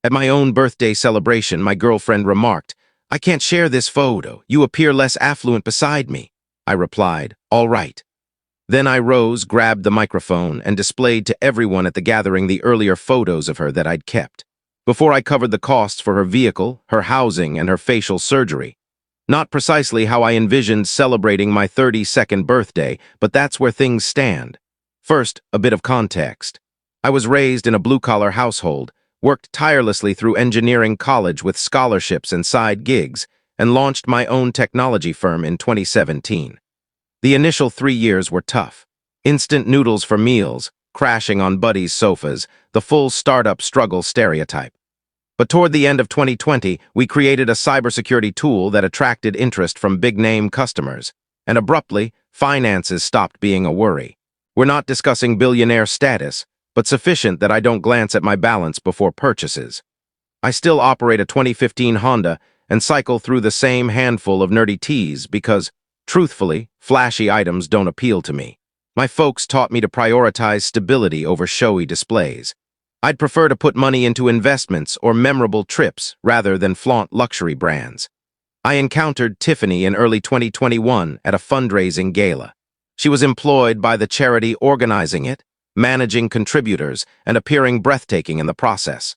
At my own birthday celebration, my girlfriend remarked, "I can't share this photo. You appear less affluent beside me." I replied, "All right." Then I rose, grabbed the microphone, and displayed to everyone at the gathering the earlier photos of her that I'd kept. Before I covered the costs for her vehicle, her housing, and her facial surgery. Not precisely how I envisioned celebrating my 32nd birthday, but that's where things stand. First, a bit of context. I was raised in a blue-collar household, worked tirelessly through engineering college with scholarships and side gigs, and launched my own technology firm in 2017. The initial 3 years were tough. Instant noodles for meals, crashing on buddies' sofas, the full startup struggle stereotype. But toward the end of 2020, we created a cybersecurity tool that attracted interest from big-name customers, and abruptly, finances stopped being a worry. We're not discussing billionaire status, but sufficient that I don't glance at my balance before purchases. I still operate a 2015 Honda and cycle through the same handful of nerdy teas because, truthfully, flashy items don't appeal to me. My folks taught me to prioritize stability over showy displays. I'd prefer to put money into investments or memorable trips rather than flaunt luxury brands. I encountered Tiffany in early 2021 at a fundraising gala. She was employed by the charity organizing it, managing contributors, and appearing breathtaking in the process.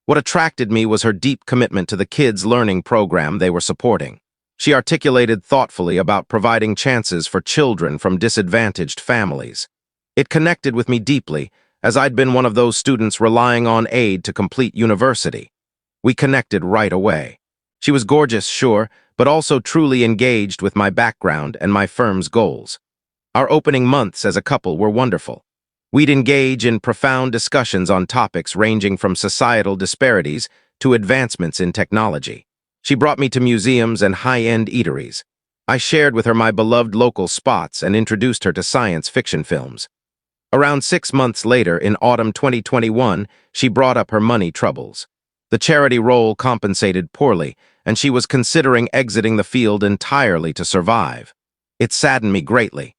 What attracted me was her deep commitment to the kids' learning program they were supporting. She articulated thoughtfully about providing chances for children from disadvantaged families. It connected with me deeply, as I'd been one of those students relying on aid to complete university. We connected right away. She was gorgeous, sure, but also truly engaged with my background and my firm's goals. Our opening months as a couple were wonderful. We'd engage in profound discussions on topics ranging from societal disparities to advancements in technology. She brought me to museums and high-end eateries. I shared with her my beloved local spots and introduced her to science fiction films. Around 6 months later, in autumn 2021, she brought up her money troubles. The charity role compensated poorly, and she was considering exiting the field entirely to survive. It saddened me greatly.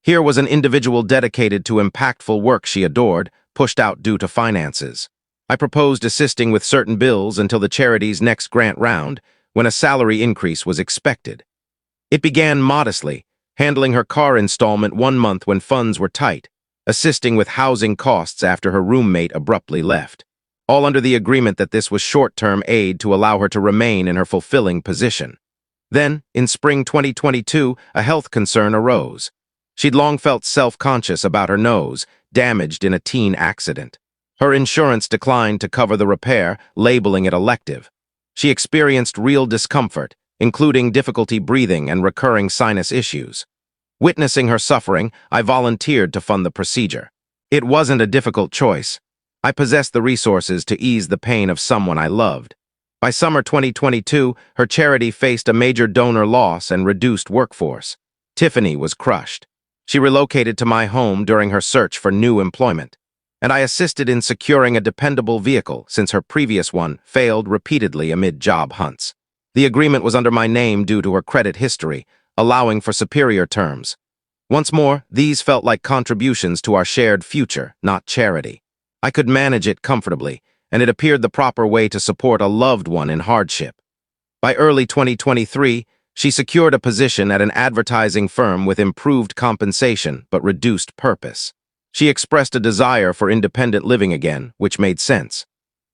Here was an individual dedicated to impactful work she adored, pushed out due to finances. I proposed assisting with certain bills until the charity's next grant round, when a salary increase was expected. It began modestly, handling her car installment 1 month when funds were tight, assisting with housing costs after her roommate abruptly left, all under the agreement that this was short-term aid to allow her to remain in her fulfilling position. Then, in spring 2022, a health concern arose. She'd long felt self-conscious about her nose, damaged in a teen accident. Her insurance declined to cover the repair, labeling it elective. She experienced real discomfort, including difficulty breathing and recurring sinus issues. Witnessing her suffering, I volunteered to fund the procedure. It wasn't a difficult choice. I possessed the resources to ease the pain of someone I loved. By summer 2022, her charity faced a major donor loss and reduced workforce. Tiffany was crushed. She relocated to my home during her search for new employment, and I assisted in securing a dependable vehicle since her previous one failed repeatedly amid job hunts. The agreement was under my name due to her credit history, allowing for superior terms. Once more, these felt like contributions to our shared future, not charity. I could manage it comfortably, and it appeared the proper way to support a loved one in hardship. By early 2023, she secured a position at an advertising firm with improved compensation but reduced purpose. She expressed a desire for independent living again, which made sense.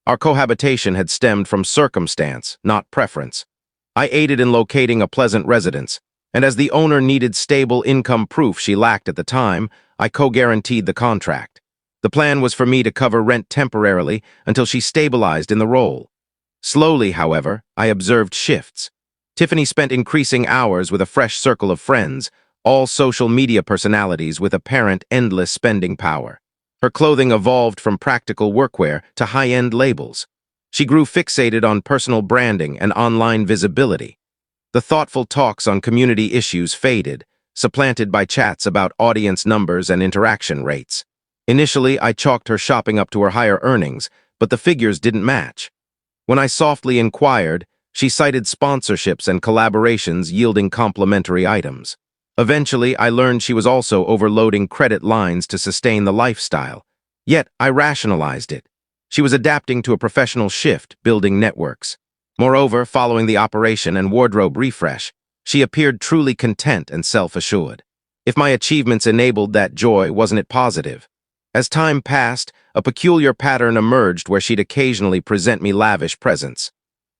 Our cohabitation had stemmed from circumstance, not preference. I aided in locating a pleasant residence, and as the owner needed stable income proof she lacked at the time, I co-guaranteed the contract. The plan was for me to cover rent temporarily until she stabilized in the role. Slowly, however, I observed shifts. Tiffany spent increasing hours with a fresh circle of friends, all social media personalities with apparent endless spending power. Her clothing evolved from practical workwear to high-end labels. She grew fixated on personal branding and online visibility. The thoughtful talks on community issues faded, supplanted by chats about audience numbers and interaction rates. Initially, I chalked her shopping up to her higher earnings, but the figures didn't match. When I softly inquired, she cited sponsorships and collaborations yielding complimentary items. Eventually, I learned she was also overloading credit lines to sustain the lifestyle. Yet, I rationalized it. She was adapting to a professional shift, building networks. Moreover, following the operation and wardrobe refresh, she appeared truly content and self-assured. If my achievements enabled that joy, wasn't it positive? As time passed, a peculiar pattern emerged where she'd occasionally present me lavish presents.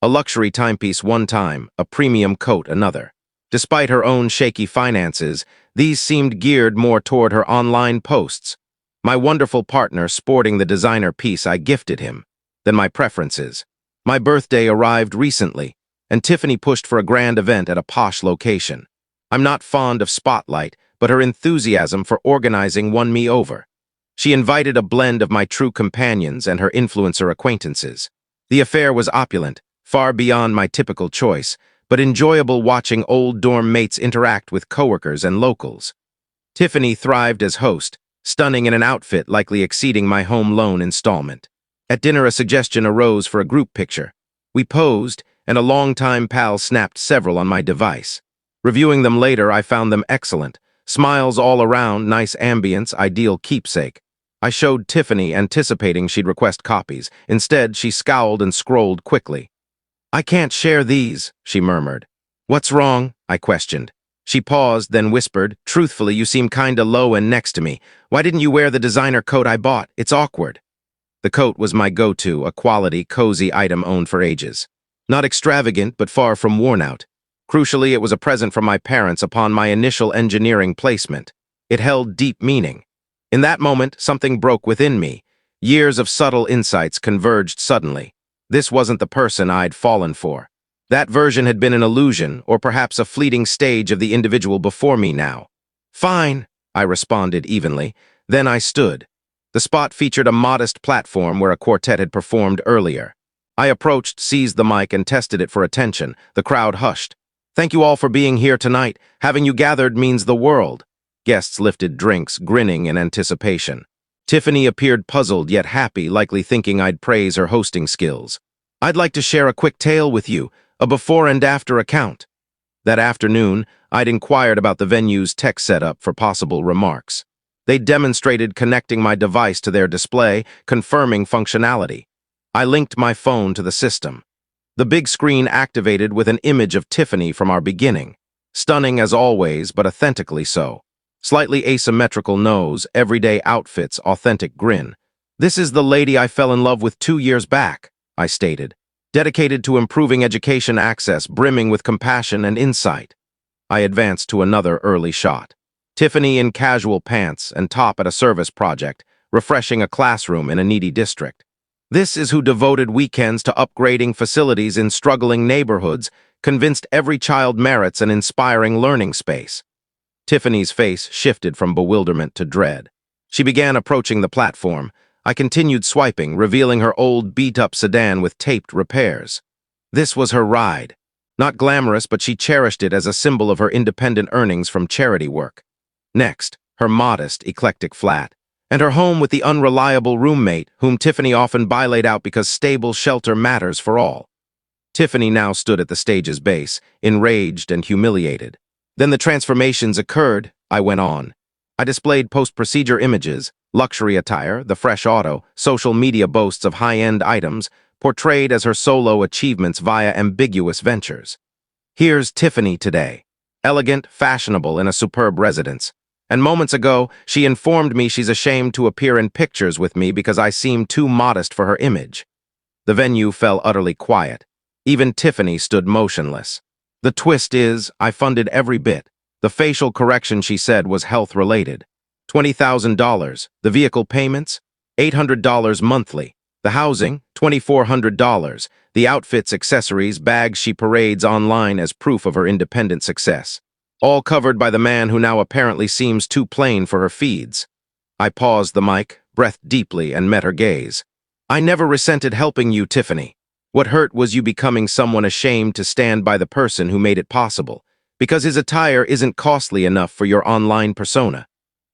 A luxury timepiece one time, a premium coat another. Despite her own shaky finances, these seemed geared more toward her online posts. My wonderful partner sporting the designer piece I gifted him, than my preferences. My birthday arrived recently, and Tiffany pushed for a grand event at a posh location. I'm not fond of spotlight, but her enthusiasm for organizing won me over. She invited a blend of my true companions and her influencer acquaintances. The affair was opulent, far beyond my typical choice, but enjoyable watching old dorm mates interact with coworkers and locals. Tiffany thrived as host, stunning in an outfit likely exceeding my home loan installment. At dinner, a suggestion arose for a group picture. We posed, and a longtime pal snapped several on my device. Reviewing them later, I found them excellent. Smiles all around, nice ambience, ideal keepsake. I showed Tiffany, anticipating she'd request copies. Instead, she scowled and scrolled quickly. "I can't share these," she murmured. "What's wrong?" I questioned. She paused, then whispered, "Truthfully, you seem kinda low and next to me. Why didn't you wear the designer coat I bought? It's awkward." The coat was my go-to, a quality, cozy item owned for ages. Not extravagant, but far from worn out. Crucially, it was a present from my parents upon my initial engineering placement. It held deep meaning. In that moment, something broke within me. Years of subtle insights converged suddenly. This wasn't the person I'd fallen for. That version had been an illusion, or perhaps a fleeting stage of the individual before me now. "Fine," I responded evenly. Then I stood. The spot featured a modest platform where a quartet had performed earlier. I approached, seized the mic, and tested it for attention. The crowd hushed. "Thank you all for being here tonight. Having you gathered means the world." Guests lifted drinks, grinning in anticipation. Tiffany appeared puzzled yet happy, likely thinking I'd praise her hosting skills. "I'd like to share a quick tale with you, a before and after account." That afternoon, I'd inquired about the venue's tech setup for possible remarks. They demonstrated connecting my device to their display, confirming functionality. I linked my phone to the system. The big screen activated with an image of Tiffany from our beginning. Stunning as always, but authentically so. Slightly asymmetrical nose, everyday outfits, authentic grin. "This is the lady I fell in love with 2 years back," I stated. Dedicated to improving education access, brimming with compassion and insight. I advanced to another early shot. Tiffany in casual pants and top at a service project, refreshing a classroom in a needy district. This is who devoted weekends to upgrading facilities in struggling neighborhoods, convinced every child merits an inspiring learning space. Tiffany's face shifted from bewilderment to dread. She began approaching the platform. I continued swiping, revealing her old beat-up sedan with taped repairs. This was her ride. Not glamorous, but she cherished it as a symbol of her independent earnings from charity work. Next, her modest, eclectic flat, and her home with the unreliable roommate, whom Tiffany often laid out because stable shelter matters for all. Tiffany now stood at the stage's base, enraged and humiliated. Then the transformations occurred, I went on. I displayed post-procedure images, luxury attire, the fresh auto, social media boasts of high-end items, portrayed as her solo achievements via ambiguous ventures. Here's Tiffany today. Elegant, fashionable in a superb residence. And moments ago, she informed me she's ashamed to appear in pictures with me because I seem too modest for her image. The venue fell utterly quiet. Even Tiffany stood motionless. The twist is, I funded every bit. The facial correction, she said, was health-related. $20,000. The vehicle payments? $800 monthly. The housing? $2,400. The outfits, accessories, bags she parades online as proof of her independent success. All covered by the man who now apparently seems too plain for her feeds. I paused the mic, breathed deeply, and met her gaze. "I never resented helping you, Tiffany. What hurt was you becoming someone ashamed to stand by the person who made it possible, because his attire isn't costly enough for your online persona."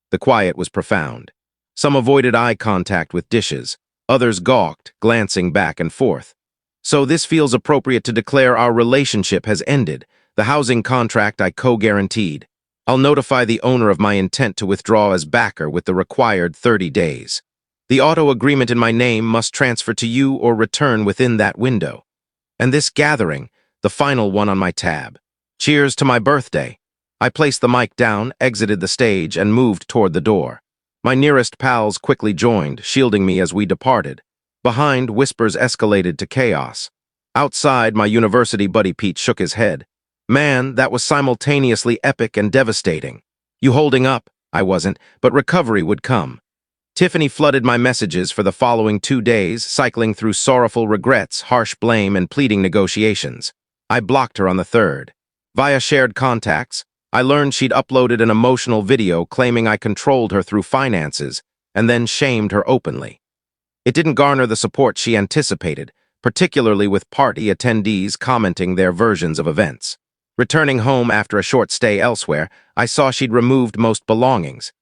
The quiet was profound. Some avoided eye contact with dishes. Others gawked, glancing back and forth. "So this feels appropriate to declare our relationship has ended. The housing contract I co-guaranteed. I'll notify the owner of my intent to withdraw as backer with the required 30 days. The auto agreement in my name must transfer to you or return within that window. And this gathering, the final one on my tab. Cheers to my birthday. I placed the mic down, exited the stage, and moved toward the door. My nearest pals quickly joined, shielding me as we departed. Behind, whispers escalated to chaos. Outside, my university buddy Pete shook his head. Man, that was simultaneously epic and devastating. You holding up? I wasn't, but recovery would come. Tiffany flooded my messages for the following 2 days, cycling through sorrowful regrets, harsh blame, and pleading negotiations. I blocked her on the 3rd. Via shared contacts, I learned she'd uploaded an emotional video claiming I controlled her through finances, and then shamed her openly. It didn't garner the support she anticipated, particularly with party attendees commenting their versions of events. Returning home after a short stay elsewhere, I saw she'd removed most belongings.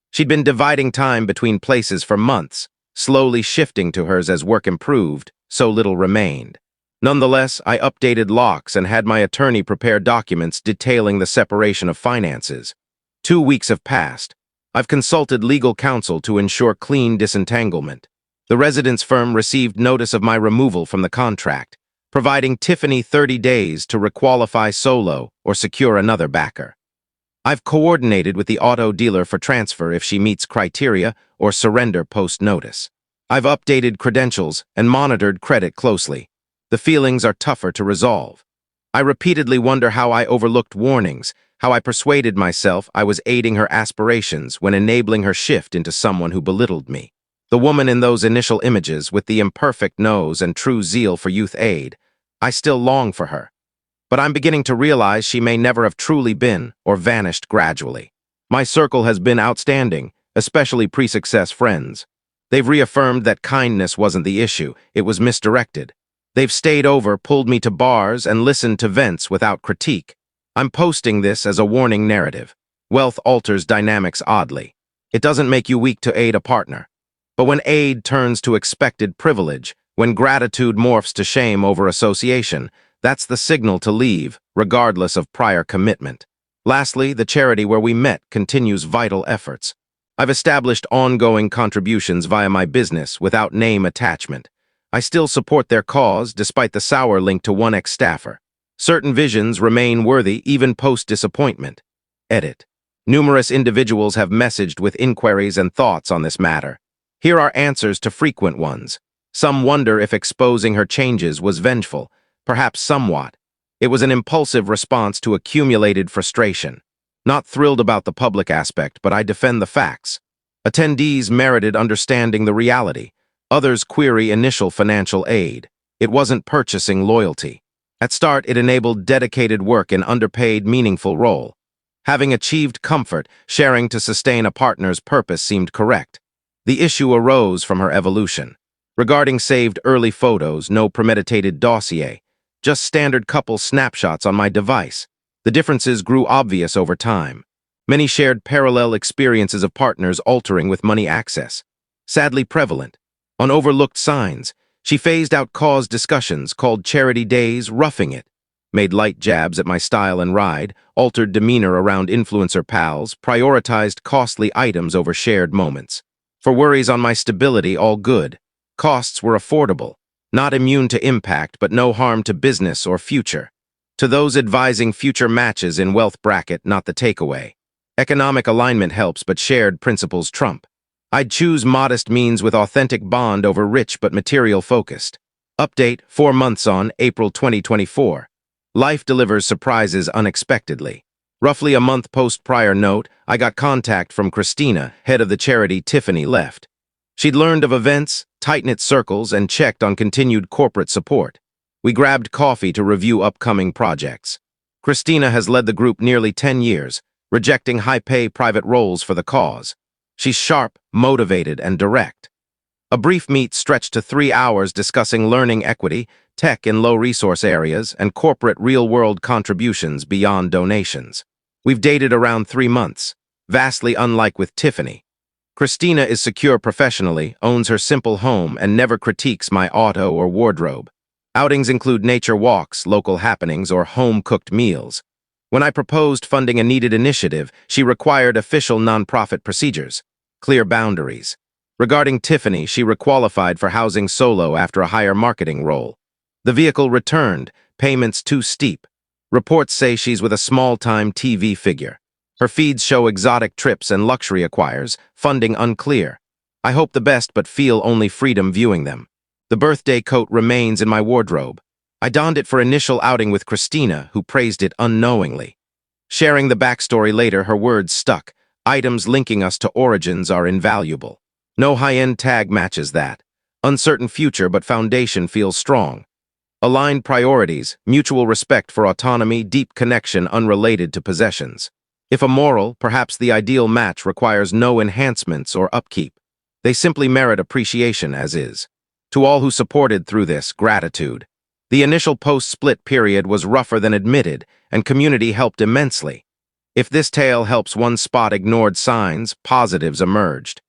She'd been dividing time between places for months, slowly shifting to hers as work improved, so little remained. Nonetheless, I updated locks and had my attorney prepare documents detailing the separation of finances. 2 weeks have passed. I've consulted legal counsel to ensure clean disentanglement. The residence firm received notice of my removal from the contract, providing Tiffany 30 days to requalify solo or secure another backer. I've coordinated with the auto dealer for transfer if she meets criteria or surrender post-notice. I've updated credentials and monitored credit closely. The feelings are tougher to resolve. I repeatedly wonder how I overlooked warnings, how I persuaded myself I was aiding her aspirations when enabling her shift into someone who belittled me. The woman in those initial images with the imperfect nose and true zeal for youth aid, I still long for her. But I'm beginning to realize she may never have truly been or vanished gradually. My circle has been outstanding, especially pre-success friends. They've reaffirmed that kindness wasn't the issue, it was misdirected. They've stayed over, pulled me to bars, and listened to vents without critique. I'm posting this as a warning narrative. Wealth alters dynamics oddly. It doesn't make you weak to aid a partner. But when aid turns to expected privilege, when gratitude morphs to shame over association, that's the signal to leave, regardless of prior commitment. Lastly, the charity where we met continues vital efforts. I've established ongoing contributions via my business without name attachment. I still support their cause despite the sour link to one ex-staffer. Certain visions remain worthy even post-disappointment. Edit. Numerous individuals have messaged with inquiries and thoughts on this matter. Here are answers to frequent ones. Some wonder if exposing her changes was vengeful, perhaps somewhat. It was an impulsive response to accumulated frustration. Not thrilled about the public aspect, but I defend the facts. Attendees merited understanding the reality. Others query initial financial aid. It wasn't purchasing loyalty. At start, it enabled dedicated work in underpaid, meaningful role. Having achieved comfort, sharing to sustain a partner's purpose seemed correct. The issue arose from her evolution. Regarding saved early photos, no premeditated dossier, just standard couple snapshots on my device. The differences grew obvious over time. Many shared parallel experiences of partners altering with money access. Sadly prevalent. On overlooked signs, she phased out cause discussions, called charity days roughing it, made light jabs at my style and ride, altered demeanor around influencer pals, prioritized costly items over shared moments. For worries on my stability, all good. Costs were affordable, not immune to impact, but no harm to business or future. To those advising future matches in wealth bracket, not the takeaway. Economic alignment helps, but shared principles trump. I'd choose modest means with authentic bond over rich but material-focused. Update, 4 months on, April 2024. Life delivers surprises unexpectedly. Roughly a month post prior note, I got contact from Christina, head of the charity Tiffany left. She'd learned of events, tight-knit circles, and checked on continued corporate support. We grabbed coffee to review upcoming projects. Christina has led the group nearly 10 years, rejecting high-pay private roles for the cause. She's sharp, motivated, and direct. A brief meet stretched to 3 hours discussing learning equity, tech in low-resource areas, and corporate real-world contributions beyond donations. We've dated around 3 months, vastly unlike with Tiffany. Christina is secure professionally, owns her simple home, and never critiques my auto or wardrobe. Outings include nature walks, local happenings, or home-cooked meals. When I proposed funding a needed initiative, she required official nonprofit procedures, clear boundaries. Regarding Tiffany, she requalified for housing solo after a higher marketing role. The vehicle returned, payments too steep. Reports say she's with a small-time TV figure. Her feeds show exotic trips and luxury acquires, funding unclear. I hope the best but feel only freedom viewing them. The birthday coat remains in my wardrobe. I donned it for initial outing with Christina, who praised it unknowingly. Sharing the backstory later, her words stuck. Items linking us to origins are invaluable. No high-end tag matches that. Uncertain future, but foundation feels strong. Aligned priorities, mutual respect for autonomy, deep connection unrelated to possessions. If a moral, perhaps the ideal match requires no enhancements or upkeep. They simply merit appreciation as is. To all who supported through this, gratitude. The initial post-split period was rougher than admitted, and community helped immensely. If this tale helps one spot ignored signs, positives emerged.